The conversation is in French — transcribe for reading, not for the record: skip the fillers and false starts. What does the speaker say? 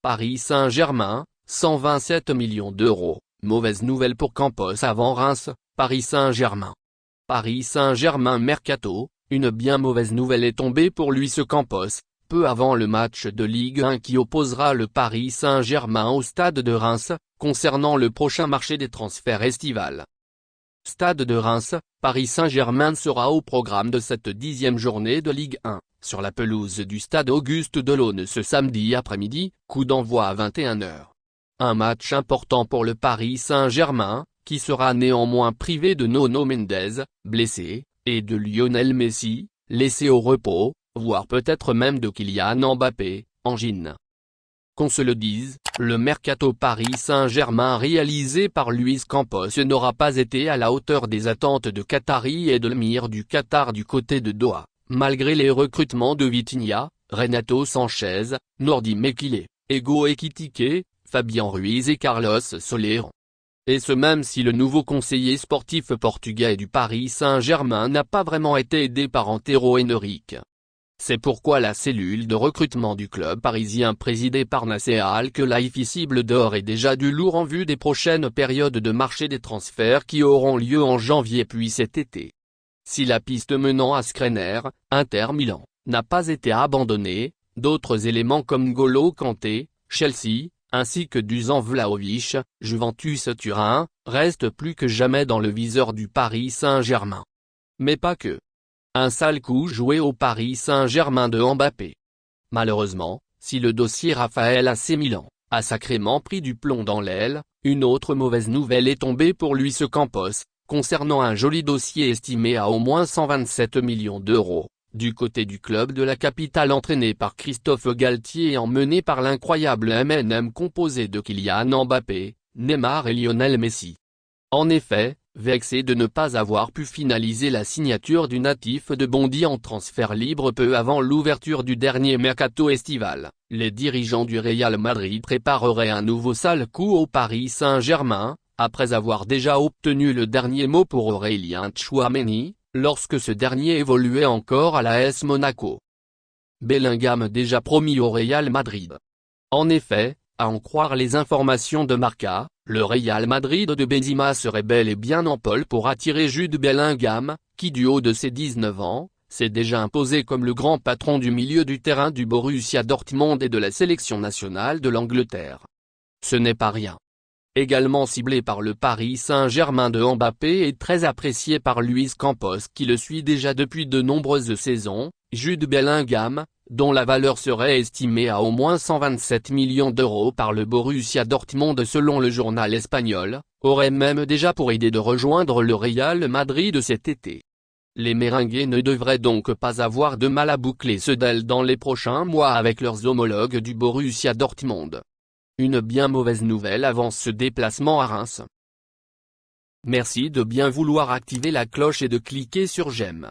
Paris Saint-Germain, 127 millions d'euros, mauvaise nouvelle pour Campos avant Reims, Paris Saint-Germain. Paris Saint-Germain Mercato, une bien mauvaise nouvelle est tombée pour Luis Campos, peu avant le match de Ligue 1 qui opposera le Paris Saint-Germain au stade de Reims, concernant le prochain marché des transferts estival. Stade de Reims, Paris Saint-Germain sera au programme de cette 10e journée de Ligue 1, sur la pelouse du stade Auguste Delaune ce samedi après-midi, coup d'envoi à 21 h. Un match important pour le Paris Saint-Germain, qui sera néanmoins privé de Nuno Mendes, blessé, et de Lionel Messi, laissé au repos, voire peut-être même de Kylian Mbappé, angine. Qu'on se le dise, le mercato Paris Saint-Germain réalisé par Luis Campos n'aura pas été à la hauteur des attentes de Qataris et de l'émir du Qatar du côté de Doha, malgré les recrutements de Vitinha, Renato Sanchez, Nordi Mekile, Ego Ekitike, Fabien Ruiz et Carlos Soler. Et ce même si le nouveau conseiller sportif portugais du Paris Saint-Germain n'a pas vraiment été aidé par Antero Henrique. C'est pourquoi la cellule de recrutement du club parisien présidée par Nasser Al-Khelaifi cible d'or est déjà du lourd en vue des prochaines périodes de marché des transferts qui auront lieu en janvier puis cet été. Si la piste menant à Skriniar, Inter Milan, n'a pas été abandonnée, d'autres éléments comme N'Golo Kanté, Chelsea, ainsi que Dusan Vlahovic, Juventus Turin, restent plus que jamais dans le viseur du Paris Saint-Germain. Mais pas que. Un sale coup joué au Paris Saint-Germain de Mbappé. Malheureusement, si le dossier Raphaël AC Milan a sacrément pris du plomb dans l'aile, une autre mauvaise nouvelle est tombée pour Luis Campos, concernant un joli dossier estimé à au moins 127 millions d'euros, du côté du club de la capitale entraîné par Christophe Galtier et emmené par l'incroyable MNM composé de Kylian Mbappé, Neymar et Lionel Messi. En effet, vexé de ne pas avoir pu finaliser la signature du natif de Bondy en transfert libre peu avant l'ouverture du dernier mercato estival, les dirigeants du Real Madrid prépareraient un nouveau sale coup au Paris Saint-Germain, après avoir déjà obtenu le dernier mot pour Aurélien Tchouaméni, lorsque ce dernier évoluait encore à l'AS Monaco. Bellingham déjà promis au Real Madrid. En effet, à en croire les informations de Marca, le Real Madrid de Benzema serait bel et bien en pole pour attirer Jude Bellingham, qui du haut de ses 19 ans, s'est déjà imposé comme le grand patron du milieu du terrain du Borussia Dortmund et de la sélection nationale de l'Angleterre. Ce n'est pas rien. Également ciblé par le Paris Saint-Germain de Mbappé et très apprécié par Luis Campos qui le suit déjà depuis de nombreuses saisons, Jude Bellingham, dont la valeur serait estimée à au moins 127 millions d'euros par le Borussia Dortmund selon le journal espagnol, aurait même déjà pour idée de rejoindre le Real Madrid cet été. Les Merengues ne devraient donc pas avoir de mal à boucler ce deal dans les prochains mois avec leurs homologues du Borussia Dortmund. Une bien mauvaise nouvelle avant ce déplacement à Reims. Merci de bien vouloir activer la cloche et de cliquer sur j'aime.